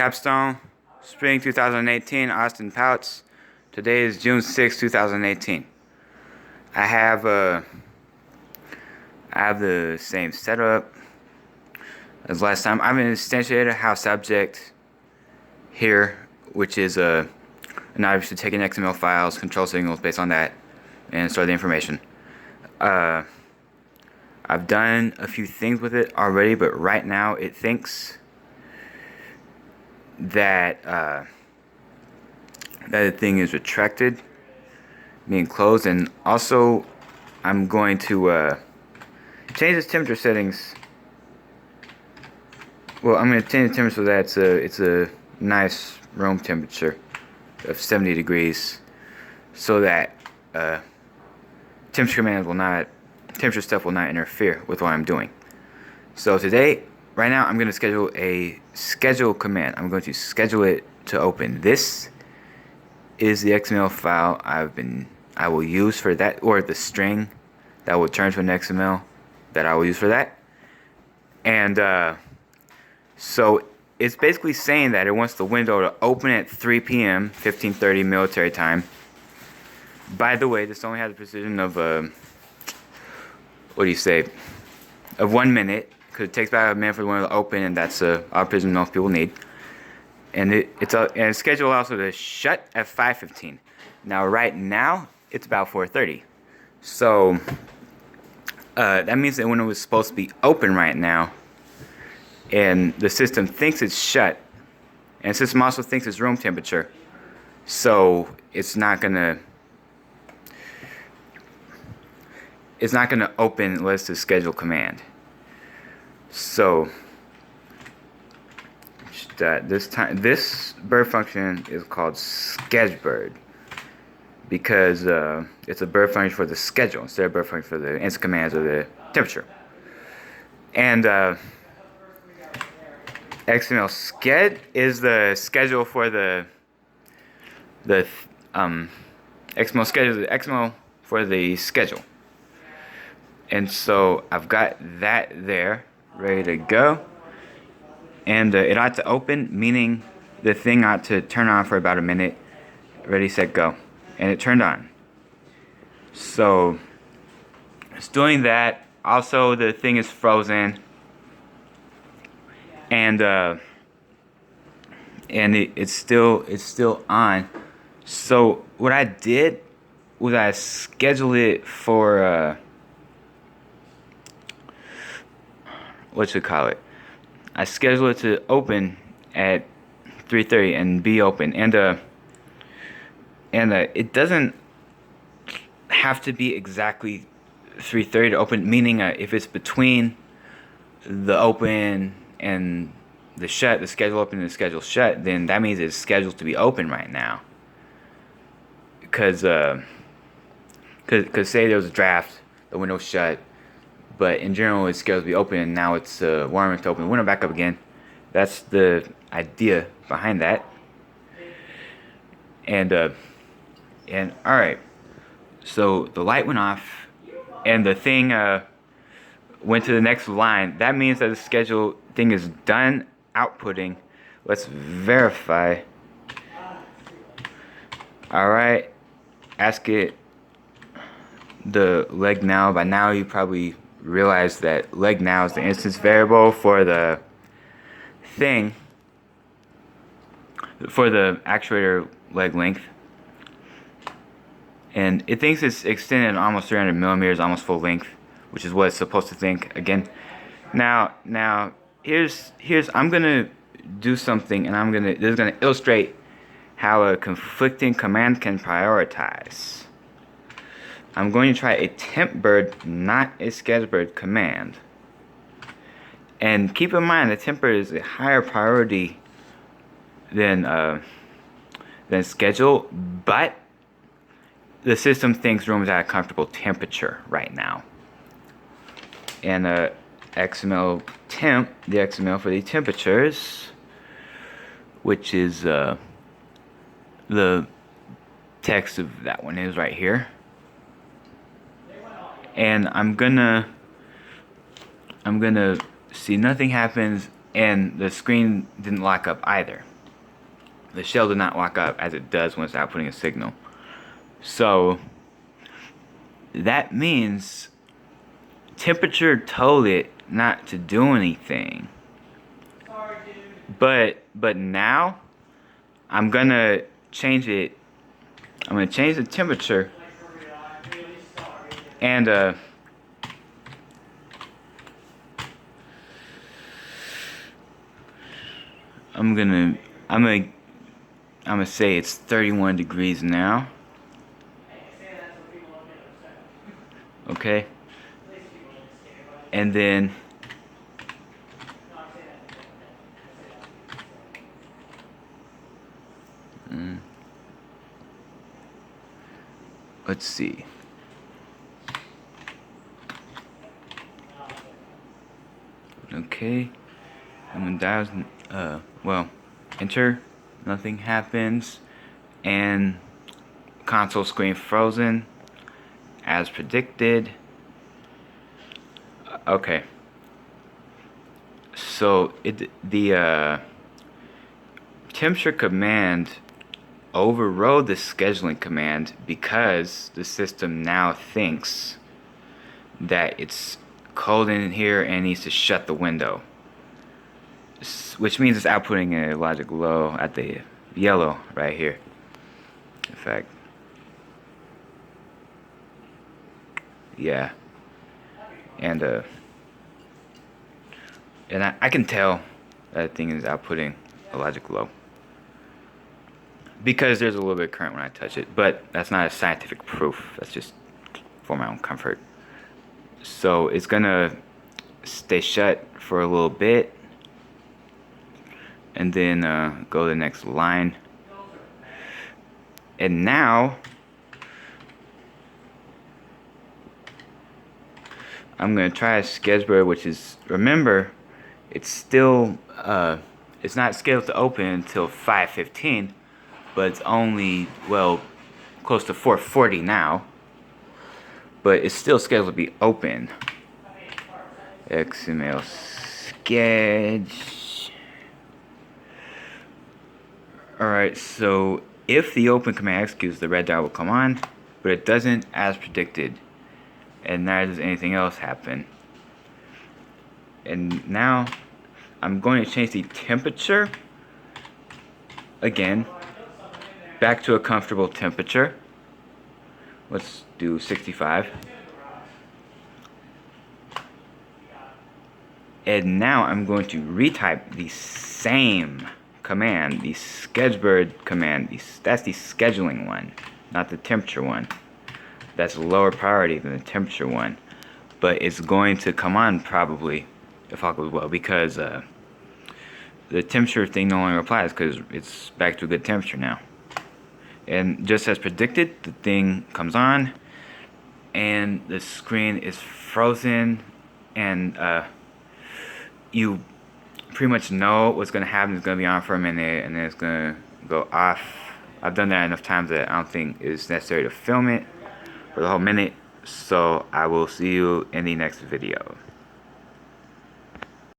Capstone, Spring 2018, Austin Pouts. Today is June 6, 2018. I have the same setup as last time. I've instantiated a house object here, which is an object to take in XML files, control signals based on that, and store the information. I've done a few things with it already, but right now it thinks that that the thing is retracted, being closed, and also I'm going to change its temperature settings. Well, I'm going to change the temperature so that it's a nice room temperature of 70 degrees, so that temperature stuff will not interfere with what I'm doing. So today, right now, I'm going to schedule a schedule command. I'm going to schedule it to open. This is the XML file I will use for that, or the string that will turn to an XML that I will use for that. And so it's basically saying that it wants the window to open at 3 p.m. 15:30 military time. By the way, this only has a precision of of 1 minute, because it takes about a minute for the window to open, and that's a precision most people need. And it's scheduled also to shut at 5:15. Now, right now, it's about 4:30. So that means that when it was supposed to be open right now, and the system thinks it's shut, and the system also thinks it's room temperature, so it's not gonna open unless the schedule command. So this bird function is called schedulebird, because it's a bird function for the schedule instead of bird function for the instant commands or the temperature. And XML sched is the schedule for the XML schedule, the XML for the schedule. And so I've got that there ready to go. And it ought to open, meaning the thing ought to turn on for about a minute. Ready, set, go. And it turned on. So it's doing that. Also, the thing is frozen. And it's still on. So what I did was I scheduled it for I scheduled it to open at 3:30 and be open, and it doesn't have to be exactly 3:30 to open. Meaning, if it's between the open and the shut, the schedule open and the schedule shut, then that means it's scheduled to be open right now. Because say there was a draft, the window's shut, but in general it's scheduled to be open, and now it's warm enough to open the window back up again. That's the idea behind that. And alright, so the light went off and the thing went to the next line. That means that the schedule thing is done outputting. Let's verify. Alright, ask it the leg now. By now you probably realize that leg now is the instance variable for the thing, for the actuator leg length, and it thinks it's extended almost 300 millimeters, almost full length, which is what it's supposed to think. Again, now here's I'm gonna do something, and this is gonna illustrate how a conflicting command can prioritize. I'm going to try a tempbird, not a schedulebird command. And keep in mind, the tempbird is a higher priority than schedule, but the system thinks room is at a comfortable temperature right now. And XML temp, the XML for the temperatures, which is the text of that one is right here. And I'm gonna see nothing happens, and the screen didn't lock up either. the shell did not lock up as it does when it's outputting a signal. So that means temperature told it not to do anything. But now I'm gonna change it. I'm gonna change the temperature, and I'm gonna say it's 31 degrees now. Okay. And then let's see. Okay. And when dials well, enter, nothing happens, and console screen frozen as predicted. Okay. So the temperature command overrode the scheduling command because the system now thinks that it's cold in here and needs to shut the window, which means it's outputting a logic low at the yellow right here. In fact, yeah, and I can tell that thing is outputting a logic low because there's a little bit of current when I touch it, but that's not a scientific proof. That's just for my own comfort. So it's gonna stay shut for a little bit, and then go to the next line. And now I'm gonna try a schedule, which is, remember, it's still it's not scheduled to open until 5:15, but it's only, well, close to 4:40 now, but it's still scheduled to be open. XML sketch. Alright, so if the open command executes, the red dot will come on, but it doesn't as predicted, and neither does anything else happen. And now I'm going to change the temperature again back to a comfortable temperature. Let's do 65. And now I'm going to retype the same command, the sketchbird command. That's the scheduling one, not the temperature one. That's lower priority than the temperature one, but it's going to come on probably if all goes well, because the temperature thing no longer applies because it's back to a good temperature now. And just as predicted, the thing comes on and the screen is frozen, and you pretty much know what's going to happen. It's going to be on for a minute and then it's going to go off. I've done that enough times that I don't think it's necessary to film it for the whole minute. So I will see you in the next video.